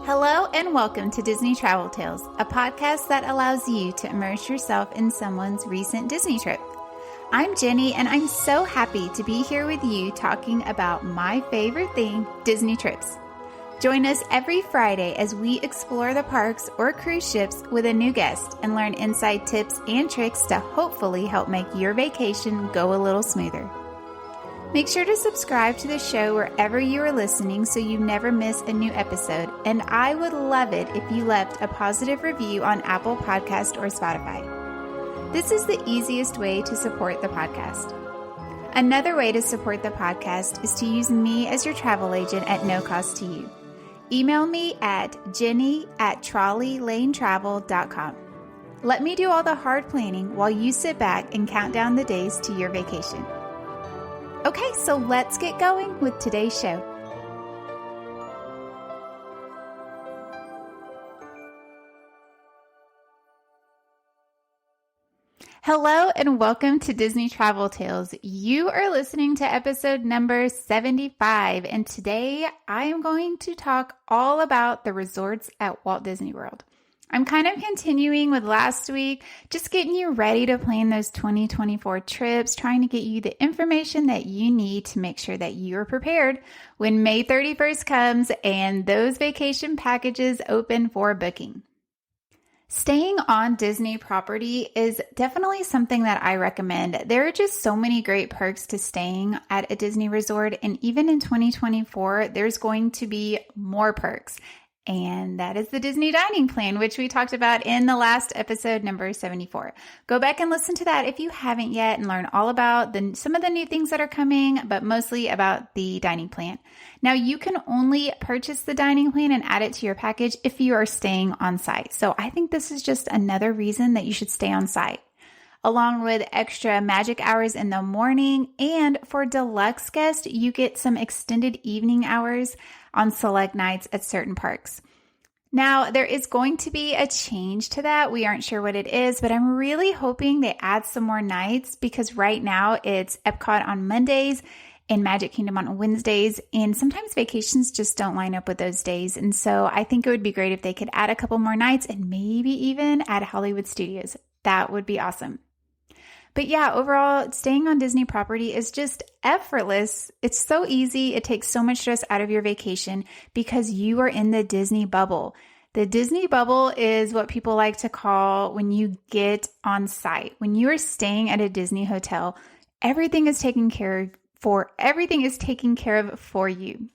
Hello and welcome to Disney Travel Tales, a podcast that allows you to immerse yourself in someone's recent Disney trip. I'm Jenny, and I'm so happy to be here with you talking about my favorite thing, Disney trips. Join us every Friday as we explore the parks or cruise ships with a new guest and learn inside tips and tricks to hopefully help make your vacation go a little smoother. Make sure to subscribe to the show wherever you are listening so you never miss a new episode, and I would love it if you left a positive review on Apple Podcast or Spotify. This is the easiest way to support the podcast. Another way to support the podcast is to use me as your travel agent at no cost to you. Email me at jenny@trolleylanetravel.com. Let me do all the hard planning while you sit back and count down the days to your vacation. Okay, so let's get going with today's show. Hello and welcome to Disney Travel Tales. You are listening to episode number 75, and today I am going to talk all about the resorts at Walt Disney World. I'm kind of continuing with last week, just getting you ready to plan those 2024 trips, trying to get you the information that you need to make sure that you are prepared when May 31st comes and those vacation packages open for booking. Staying on Disney property is definitely something that I recommend. There are just so many great perks to staying at a Disney resort, and even in 2024, there's going to be more perks. And that is the Disney dining plan, which we talked about in the last episode, number 74. Go back and listen to that if you haven't yet and learn all about some of the new things that are coming, but mostly about the dining plan. Now, you can only purchase the dining plan and add it to your package if you are staying on site. So I think this is just another reason that you should stay on site, along with extra magic hours in the morning. And for deluxe guests, you get some extended evening hours on select nights at certain parks. Now, there is going to be a change to that. We aren't sure what it is, but I'm really hoping they add some more nights, because right now it's Epcot on Mondays and Magic Kingdom on Wednesdays, and sometimes vacations just don't line up with those days. And so I think it would be great if they could add a couple more nights and maybe even add Hollywood Studios. That would be awesome. But yeah, overall, staying on Disney property is just effortless. It's so easy. It takes so much stress out of your vacation because you are in the Disney bubble. The Disney bubble is what people like to call when you get on site. When you are staying at a Disney hotel, everything is taken care of for you.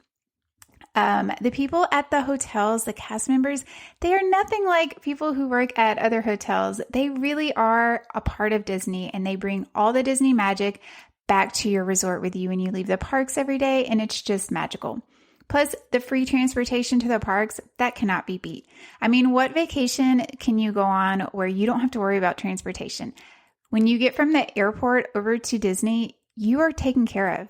The people at the hotels, the cast members, they are nothing like people who work at other hotels. They really are a part of Disney, and they bring all the Disney magic back to your resort with you when you leave the parks every day, and it's just magical. Plus, the free transportation to the parks, that cannot be beat. I mean, what vacation can you go on where you don't have to worry about transportation? When you get from the airport over to Disney, you are taken care of.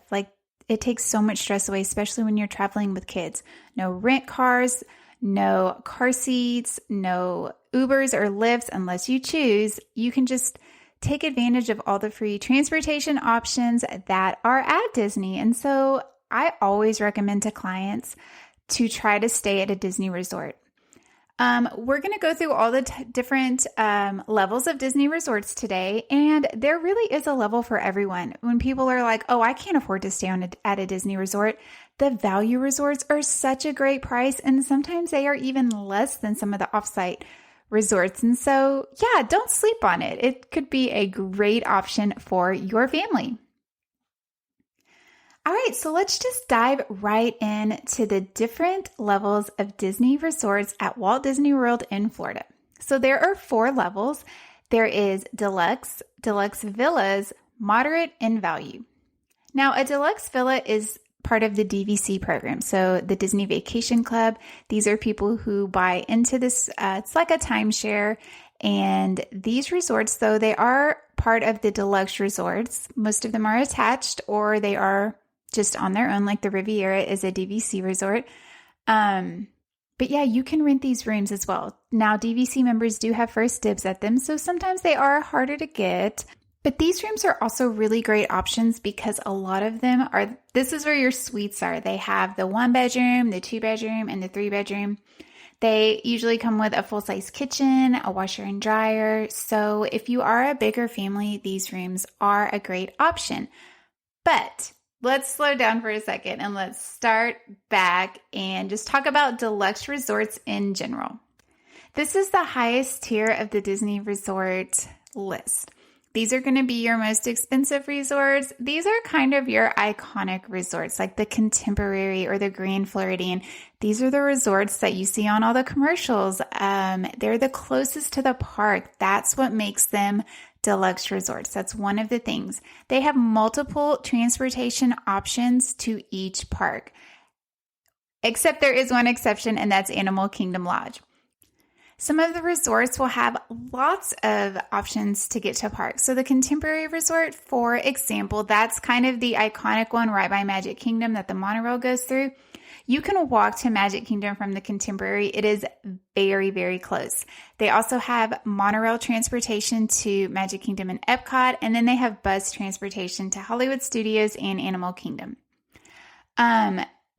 It takes so much stress away, especially when you're traveling with kids. No rent cars, no car seats, no Ubers or Lyfts unless you choose. You can just take advantage of all the free transportation options that are at Disney. And so I always recommend to clients to try to stay at a Disney resort. We're going to go through all the different levels of Disney resorts today, and there really is a level for everyone. When people are like, oh, I can't afford to stay at a Disney resort, the value resorts are such a great price, and sometimes they are even less than some of the offsite resorts. And so, yeah, don't sleep on it. It could be a great option for your family. All right, so let's just dive right into the different levels of Disney resorts at Walt Disney World in Florida. So there are 4 levels. There is deluxe, deluxe villas, moderate, and value. Now, a deluxe villa is part of the DVC program. So the Disney Vacation Club, these are people who buy into this. It's like a timeshare. And these resorts, though, they are part of the deluxe resorts. Most of them are attached, or they are just on their own, like the Riviera is a DVC resort. But yeah, you can rent these rooms as well. Now, DVC members do have first dibs at them, so sometimes they are harder to get. But these rooms are also really great options because a lot of them are, this is where your suites are. They have the 1 bedroom, the 2 bedroom, and the 3 bedroom. They usually come with a full-size kitchen, a washer and dryer. So if you are a bigger family, these rooms are a great option. But let's slow down for a second and let's start back and just talk about deluxe resorts in general. This is the highest tier of the Disney resort list. These are going to be your most expensive resorts. These are kind of your iconic resorts like the Contemporary or the Grand Floridian. These are the resorts that you see on all the commercials. They're the closest to the park. That's what makes them deluxe resorts. That's one of the things. They have multiple transportation options to each park, except there is one exception, and that's Animal Kingdom Lodge. Some of the resorts will have lots of options to get to parks. So the Contemporary Resort, for example, that's kind of the iconic one right by Magic Kingdom that the monorail goes through. You can walk to Magic Kingdom from the Contemporary. It is very, very close. They also have monorail transportation to Magic Kingdom and Epcot, and then they have bus transportation to Hollywood Studios and Animal Kingdom.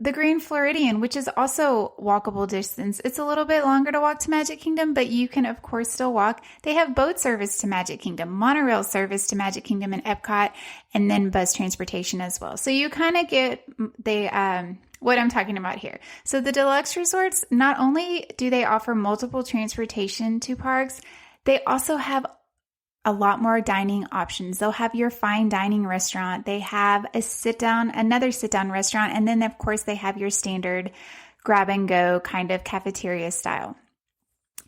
The Grand Floridian, which is also walkable distance. It's a little bit longer to walk to Magic Kingdom, but you can, of course, still walk. They have boat service to Magic Kingdom, monorail service to Magic Kingdom and Epcot, and then bus transportation as well. So you kind of get what I'm talking about here. So the deluxe resorts, not only do they offer multiple transportation to parks, they also have a lot more dining options. They'll have your fine dining restaurant. They have another sit-down restaurant. And then, of course, they have your standard grab-and-go kind of cafeteria style.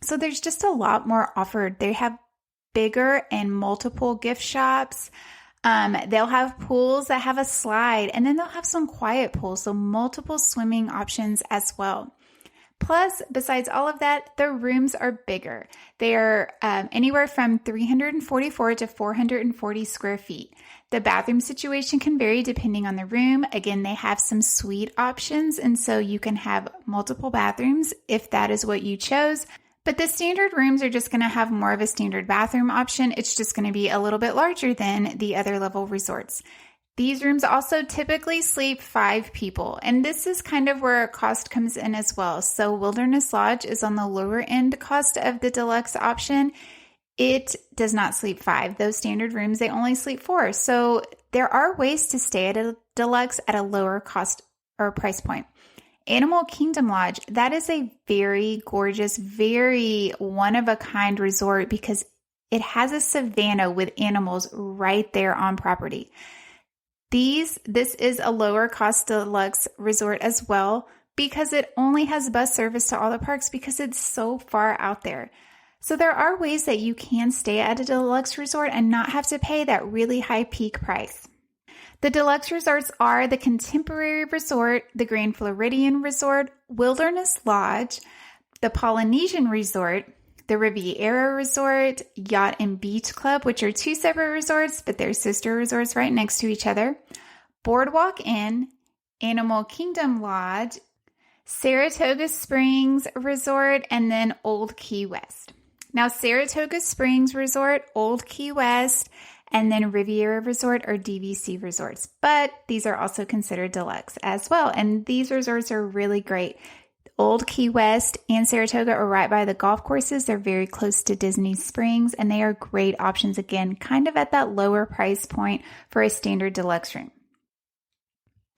So there's just a lot more offered. They have bigger and multiple gift shops. They'll have pools that have a slide, and then they'll have some quiet pools, so multiple swimming options as well. Plus, besides all of that, the rooms are bigger. They are anywhere from 344 to 440 square feet. The bathroom situation can vary depending on the room. Again, they have some suite options, and so you can have multiple bathrooms if that is what you chose. But the standard rooms are just going to have more of a standard bathroom option. It's just going to be a little bit larger than the other level resorts. These rooms also typically sleep 5 people, and this is kind of where cost comes in as well. So Wilderness Lodge is on the lower end cost of the deluxe option. It does not sleep 5. Those standard rooms, they only sleep 4. So there are ways to stay at a deluxe at a lower cost or price point. Animal Kingdom Lodge, that is a very gorgeous, very one-of-a-kind resort because it has a savanna with animals right there on property. This is a lower cost deluxe resort as well because it only has bus service to all the parks because it's so far out there. So there are ways that you can stay at a deluxe resort and not have to pay that really high peak price. The deluxe resorts are the Contemporary Resort, the Grand Floridian Resort, Wilderness Lodge, the Polynesian Resort, the Riviera Resort, Yacht and Beach Club, which are 2 separate resorts, but they're sister resorts right next to each other, Boardwalk Inn, Animal Kingdom Lodge, Saratoga Springs Resort, and then Old Key West. Now, Saratoga Springs Resort, Old Key West, and then Riviera Resort are DVC resorts, but these are also considered deluxe as well, and these resorts are really great. Old Key West and Saratoga are right by the golf courses. They're very close to Disney Springs, and they are great options, again, kind of at that lower price point for a standard deluxe room.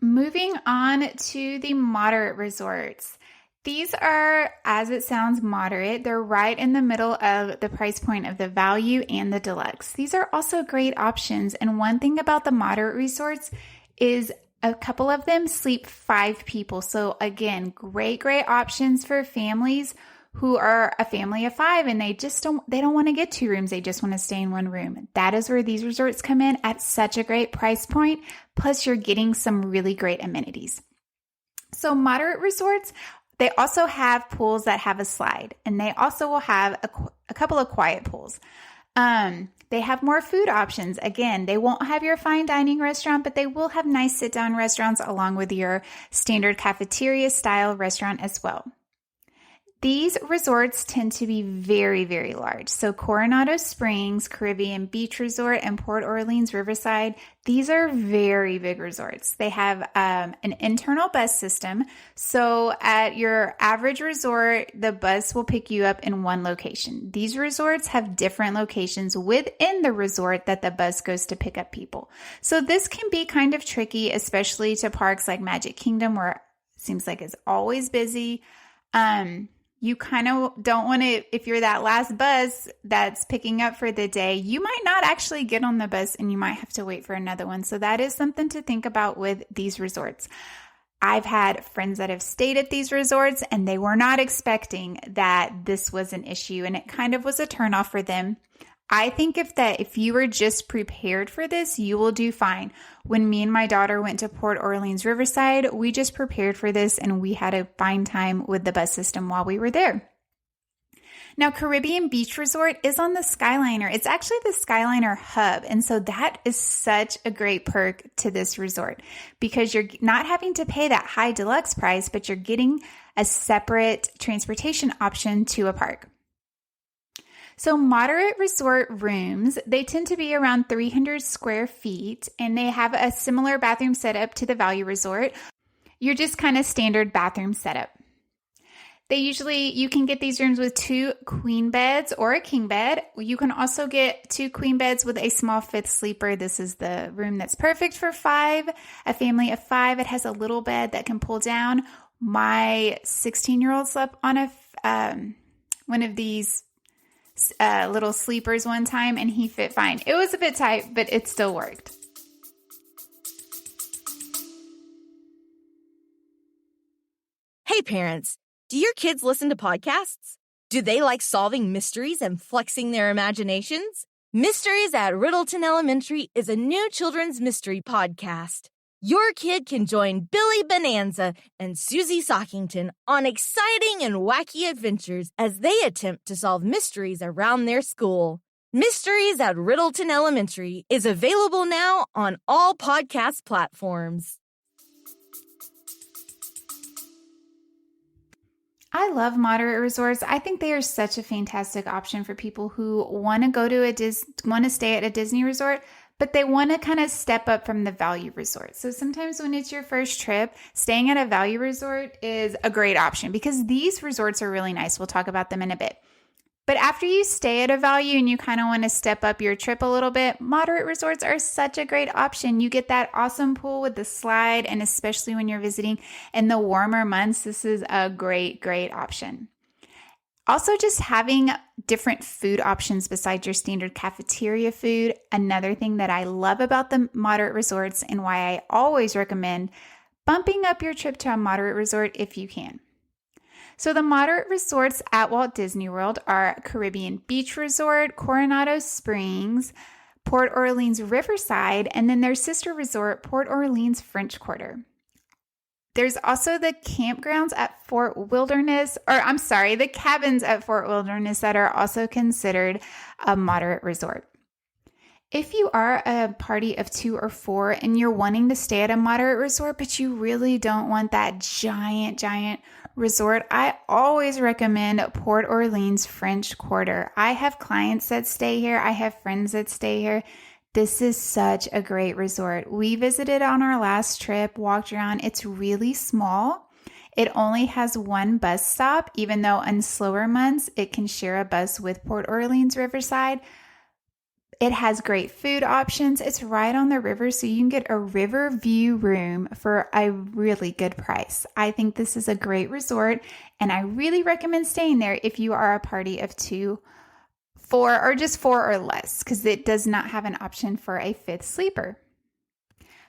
Moving on to the moderate resorts. These are, as it sounds, moderate. They're right in the middle of the price point of the value and the deluxe. These are also great options, and one thing about the moderate resorts is a couple of them sleep 5 people. So again, great options for families who are a family of 5 and they don't want to get 2 rooms. They just want to stay in 1 room. That is where these resorts come in at such a great price point. Plus you're getting some really great amenities. So moderate resorts, they also have pools that have a slide, and they also will have a couple of quiet pools. They have more food options. Again, they won't have your fine dining restaurant, but they will have nice sit-down restaurants along with your standard cafeteria style restaurant as well. These resorts tend to be very, very large. So Coronado Springs, Caribbean Beach Resort, and Port Orleans Riverside, these are very big resorts. They have an internal bus system. So at your average resort, the bus will pick you up in one location. These resorts have different locations within the resort that the bus goes to pick up people. So this can be kind of tricky, especially to parks like Magic Kingdom, where it seems like it's always busy. You kind of don't want to, if you're that last bus that's picking up for the day, you might not actually get on the bus and you might have to wait for another one. So that is something to think about with these resorts. I've had friends that have stayed at these resorts and they were not expecting that this was an issue, and it kind of was a turnoff for them. I think if you were just prepared for this, you will do fine. When me and my daughter went to Port Orleans Riverside, we just prepared for this and we had a fine time with the bus system while we were there. Now, Caribbean Beach Resort is on the Skyliner. It's actually the Skyliner hub. And so that is such a great perk to this resort because you're not having to pay that high deluxe price, but you're getting a separate transportation option to a park. So moderate resort rooms, they tend to be around 300 square feet, and they have a similar bathroom setup to the value resort. You're just kind of standard bathroom setup. You can get these rooms with 2 queen beds or a king bed. You can also get 2 queen beds with a small 5th sleeper. This is the room that's perfect for 5, a family of 5. It has a little bed that can pull down. My 16-year-old slept on one of these little sleepers one time and he fit fine. It was a bit tight, but it still worked. Hey parents, do your kids listen to podcasts? Do they like solving mysteries and flexing their imaginations? Mysteries at Riddleton Elementary is a new children's mystery podcast. Your kid can join Billy Bonanza and Susie Sockington on exciting and wacky adventures as they attempt to solve mysteries around their school. Mysteries at Riddleton Elementary is available now on all podcast platforms. I love moderate resorts. I think they are such a fantastic option for people who want to go to want to stay at a Disney resort, but they want to kind of step up from the value resort. So sometimes when it's your first trip, staying at a value resort is a great option because these resorts are really nice. We'll talk about them in a bit. But after you stay at a value and you kind of want to step up your trip a little bit, moderate resorts are such a great option. You get that awesome pool with the slide, and especially when you're visiting in the warmer months, this is a great, great option. Also, just having different food options besides your standard cafeteria food. Another thing that I love about the moderate resorts and why I always recommend bumping up your trip to a moderate resort if you can. So the moderate resorts at Walt Disney World are Caribbean Beach Resort, Coronado Springs, Port Orleans Riverside, and then their sister resort, Port Orleans French Quarter. There's also the campgrounds at the cabins at Fort Wilderness that are also considered a moderate resort. If you are a party of 2 or 4 and you're wanting to stay at a moderate resort, but you really don't want that giant resort, I always recommend Port Orleans French Quarter. I have clients that stay here. I have friends that stay here. This is such a great resort. We visited on our last trip, walked around. It's really small. It only has 1 bus stop, even though on slower months, it can share a bus with Port Orleans Riverside. It has great food options. It's right on the river, so you can get a river view room for a really good price. I think this is a great resort, and I really recommend staying there if you are a party of 2, 4, or just 4 or less, because it does not have an option for a 5th sleeper.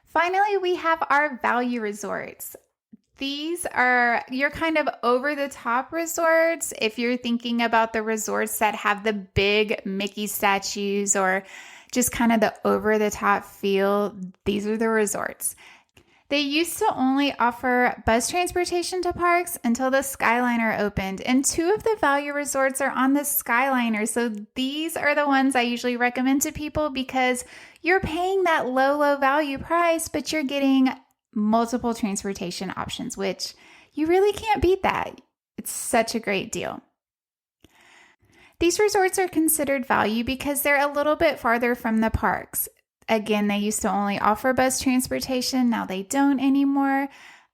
Finally, we have our value resorts. These are your kind of over-the-top resorts. If you're thinking about the resorts that have the big Mickey statues or just kind of the over-the-top feel, these are the resorts. They used to only offer bus transportation to parks until the Skyliner opened, and 2 of the value resorts are on the Skyliner. So these are the ones I usually recommend to people because you're paying that low value price, but you're getting multiple transportation options, which you really can't beat that. It's such a great deal. These resorts are considered value because they're a little bit farther from the parks. Again, they used to only offer bus transportation. Now they don't anymore.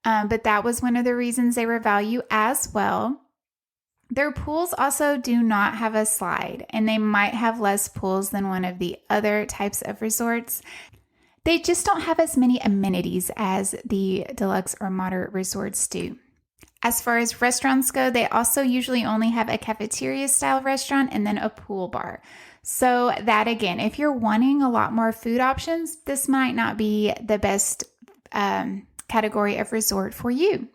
But that was one of the reasons they were value as well. Their pools also do not have a slide, and they might have less pools than one of the other types of resorts. They just don't have as many amenities as the deluxe or moderate resorts do. As far as restaurants go, they also usually only have a cafeteria style restaurant and then a pool bar. So that again, if you're wanting a lot more food options, this might not be the best category of resort for you.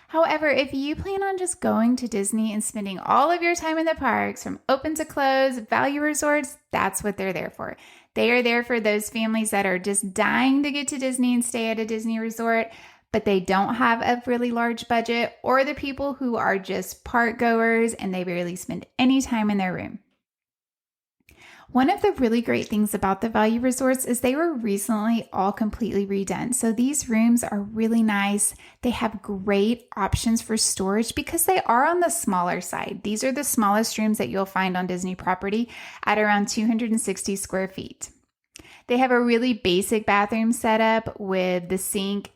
However, if you plan on just going to Disney and spending all of your time in the parks from open to close, value resorts, that's what they're there for. They are there for those families that are just dying to get to Disney and stay at a Disney resort, but they don't have a really large budget, or the people who are just park goers and they barely spend any time in their room. One of the really great things about the value resorts is they were recently all completely redone. So these rooms are really nice. They have great options for storage because they are on the smaller side. These are the smallest rooms that you'll find on Disney property at around 260 square feet. They have a really basic bathroom setup with the sink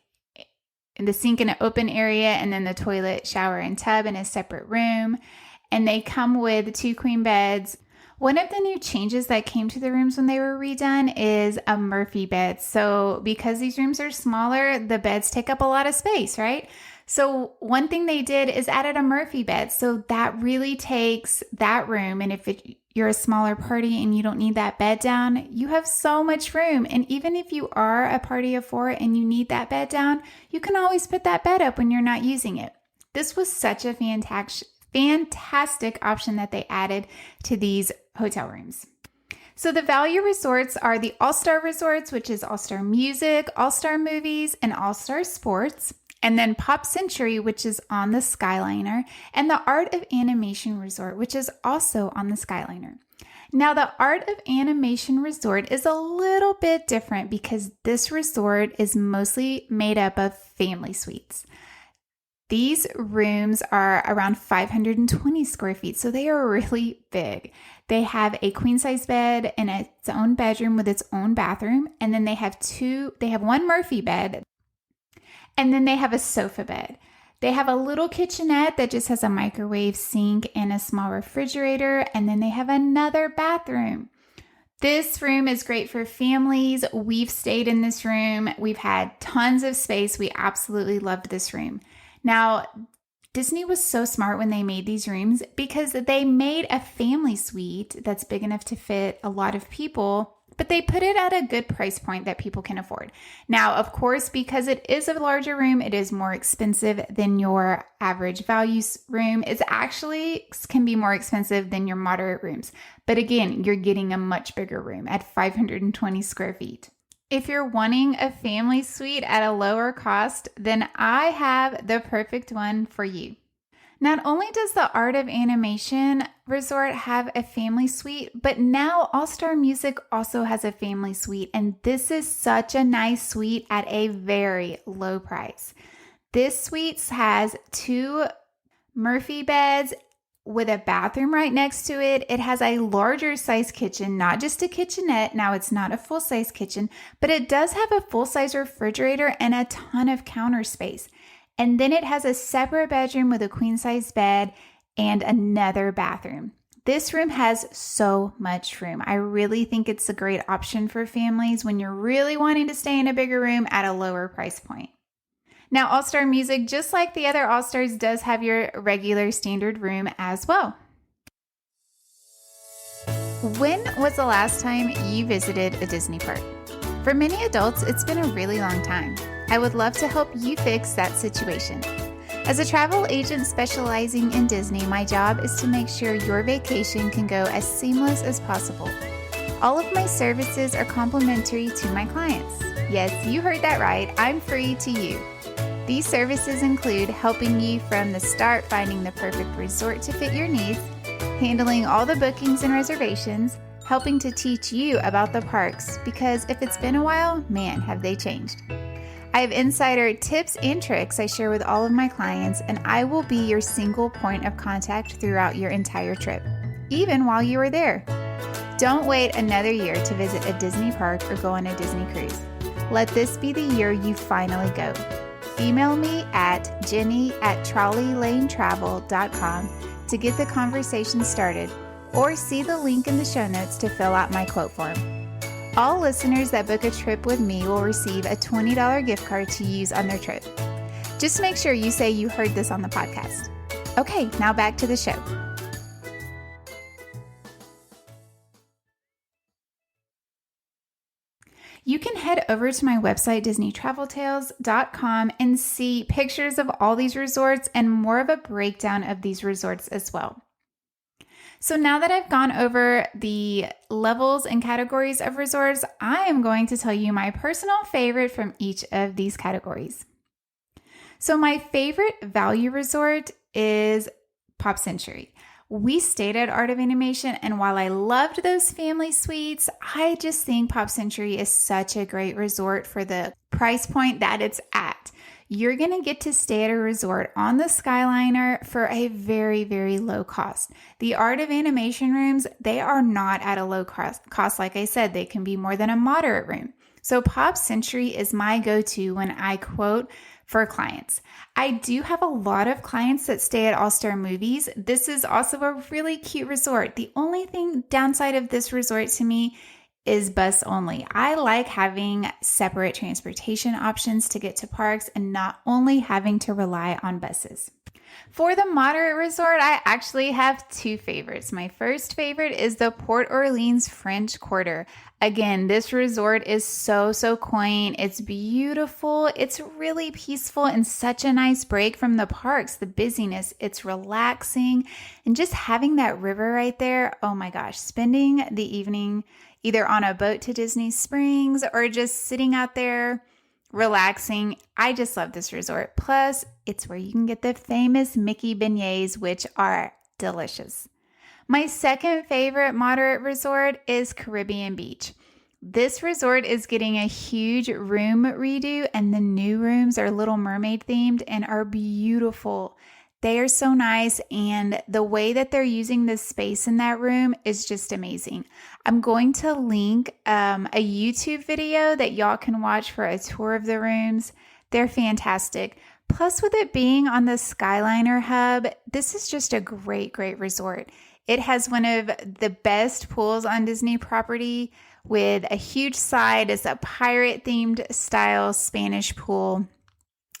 in an open area, and then the toilet, shower, and tub in a separate room. And they come with 2 queen beds. One of the new changes that came to the rooms when they were redone is a Murphy bed. So because these rooms are smaller, the beds take up a lot of space, right? So one thing they did is added a Murphy bed. So that really takes that room. And if you're a smaller party and you don't need that bed down, you have so much room. And even if you are a party of 4 and you need that bed down, you can always put that bed up when you're not using it. This was such a fantastic option that they added to these hotel rooms. So the value resorts are the All-Star Resorts, which is All-Star Music, All-Star Movies, and All-Star Sports. And then Pop Century, which is on the Skyliner, and the Art of Animation Resort, which is also on the Skyliner. Now, the Art of Animation Resort is a little bit different because this resort is mostly made up of family suites. These rooms are around 520 square feet, so they are really big. They have a queen-size bed and its own bedroom with its own bathroom, and then they have one Murphy bed, and then they have a sofa bed. They have a little kitchenette that just has a microwave, sink, and a small refrigerator, and then they have another bathroom. This room is great for families. We've stayed in this room. We've had tons of space. We absolutely loved this room. Now, Disney was so smart when they made these rooms because they made a family suite that's big enough to fit a lot of people, but they put it at a good price point that people can afford. Now, of course, because it is a larger room, it is more expensive than your average value room. It actually can be more expensive than your moderate rooms. But again, you're getting a much bigger room at 520 square feet. If you're wanting a family suite at a lower cost, then I have the perfect one for you. Not only does the Art of Animation Resort have a family suite, but now All-Star Music also has a family suite, and this is such a nice suite at a very low price. This suite has 2 Murphy beds with a bathroom right next to it. It has a larger size kitchen, not just a kitchenette. Now, it's not a full-size kitchen, but it does have a full-size refrigerator and a ton of counter space. And then it has a separate bedroom with a queen-size bed and another bathroom. This room has so much room. I really think it's a great option for families when you're really wanting to stay in a bigger room at a lower price point. Now, All-Star Music, just like the other All-Stars, does have your regular standard room as well. When was the last time you visited a Disney park? For many adults, it's been a really long time. I would love to help you fix that situation. As a travel agent specializing in Disney, my job is to make sure your vacation can go as seamless as possible. All of my services are complimentary to my clients. Yes, you heard that right. I'm free to you. These services include helping you from the start finding the perfect resort to fit your needs, handling all the bookings and reservations, helping to teach you about the parks, because if it's been a while, man, have they changed. I have insider tips and tricks I share with all of my clients, and I will be your single point of contact throughout your entire trip, even while you are there. Don't wait another year to visit a Disney park or go on a Disney cruise. Let this be the year you finally go. Email me at jenny@trolleylanetravel.com to get the conversation started, or see the link in the show notes to fill out my quote form. All listeners that book a trip with me will receive a $20 gift card to use on their trip. Just make sure you say you heard this on the podcast. Okay, now back to the show. You can head over to my website, DisneyTravelTales.com, and see pictures of all these resorts and more of a breakdown of these resorts as well. So now that I've gone over the levels and categories of resorts, I am going to tell you my personal favorite from each of these categories. So my favorite value resort is Pop Century. We stayed at Art of Animation, and while I loved those family suites, I just think Pop Century is such a great resort for the price point that it's at. You're going to get to stay at a resort on the Skyliner for a very, very low cost. The Art of Animation rooms, they are not at a low cost. Like I said, they can be more than a moderate room. So Pop Century is my go-to when I quote for clients. I do have a lot of clients that stay at All Star Movies. This is also a really cute resort. The only downside of this resort to me is bus only. I like having separate transportation options to get to parks and not only having to rely on buses. For the moderate resort, I actually have two favorites. My first favorite is the Port Orleans French Quarter. Again, this resort is so quaint. It's beautiful. It's really peaceful and such a nice break from the parks, the busyness. It's relaxing, and just having that river right there. Oh my gosh, spending the evening either on a boat to Disney Springs or just sitting out there relaxing. I just love this resort. Plus, it's where you can get the famous Mickey beignets, which are delicious. My second favorite moderate resort is Caribbean Beach. This resort is getting a huge room redo, and the new rooms are Little Mermaid themed and are beautiful. They are so nice, and the way that they're using the space in that room is just amazing. I'm going to link a YouTube video that y'all can watch for a tour of the rooms. They're fantastic. Plus, with it being on the Skyliner hub, this is just a great resort. It has one of the best pools on Disney property with a huge side. It's a pirate-themed style Spanish pool.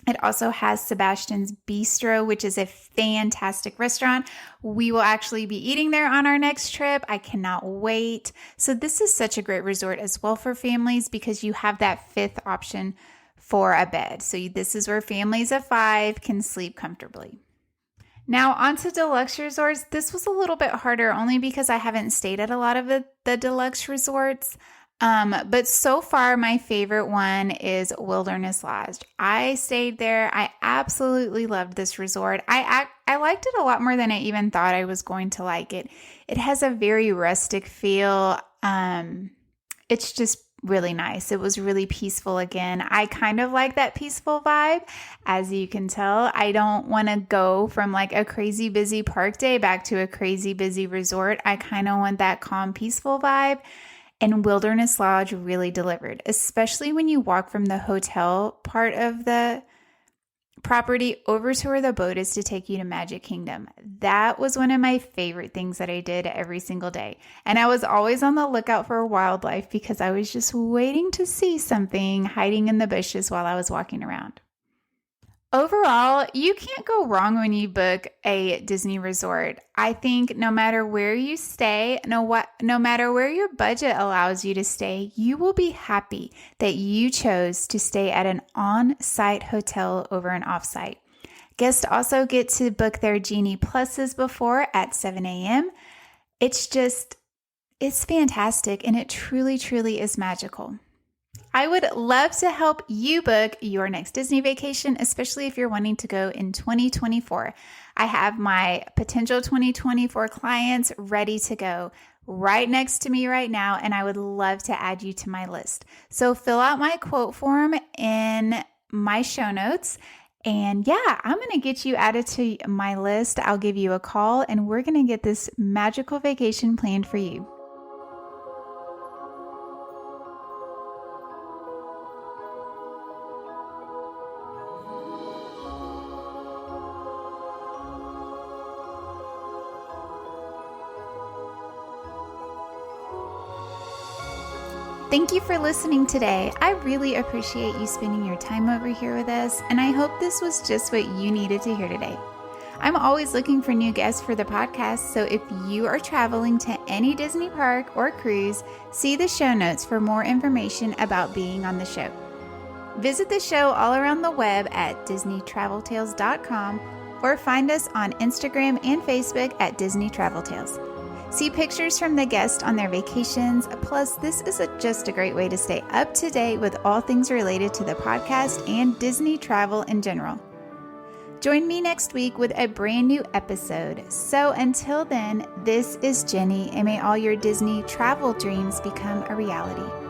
It also has Sebastian's Bistro, which is a fantastic restaurant. We will actually be eating there on our next trip. I cannot wait. So this is such a great resort as well for families because you have that fifth option for a bed. So this is where families of 5 can sleep comfortably. Now on to deluxe resorts. This was a little bit harder only because I haven't stayed at a lot of the deluxe resorts. But so far, my favorite one is Wilderness Lodge. I stayed there. I absolutely loved this resort. I liked it a lot more than I even thought I was going to like it. It has a very rustic feel. It's just really nice. It was really peaceful again. I kind of like that peaceful vibe. As you can tell, I don't want to go from like a crazy busy park day back to a crazy busy resort. I kind of want that calm, peaceful vibe. And Wilderness Lodge really delivered, especially when you walk from the hotel part of the property over to where the boat is to take you to Magic Kingdom. That was one of my favorite things that I did every single day. And I was always on the lookout for wildlife because I was just waiting to see something hiding in the bushes while I was walking around. Overall, you can't go wrong when you book a Disney resort. I think no matter where you stay, no matter where your budget allows you to stay, you will be happy that you chose to stay at an on-site hotel over an off-site. Guests also get to book their Genie Pluses before at 7 a.m. It's fantastic, and it truly, truly is magical. I would love to help you book your next Disney vacation, especially if you're wanting to go in 2024. I have my potential 2024 clients ready to go right next to me right now, and I would love to add you to my list. So fill out my quote form in my show notes. And yeah, I'm going to get you added to my list. I'll give you a call and we're going to get this magical vacation planned for you. Thank you for listening today. I really appreciate you spending your time over here with us, and I hope this was just what you needed to hear today. I'm always looking for new guests for the podcast, so if you are traveling to any Disney park or cruise, see the show notes for more information about being on the show. Visit the show all around the web at DisneyTravelTales.com or find us on Instagram and Facebook at Disney Travel Tales. See pictures from the guests on their vacations. Plus, this is just a great way to stay up to date with all things related to the podcast and Disney travel in general. Join me next week with a brand new episode. So until then, this is Jenny, and may all your Disney travel dreams become a reality.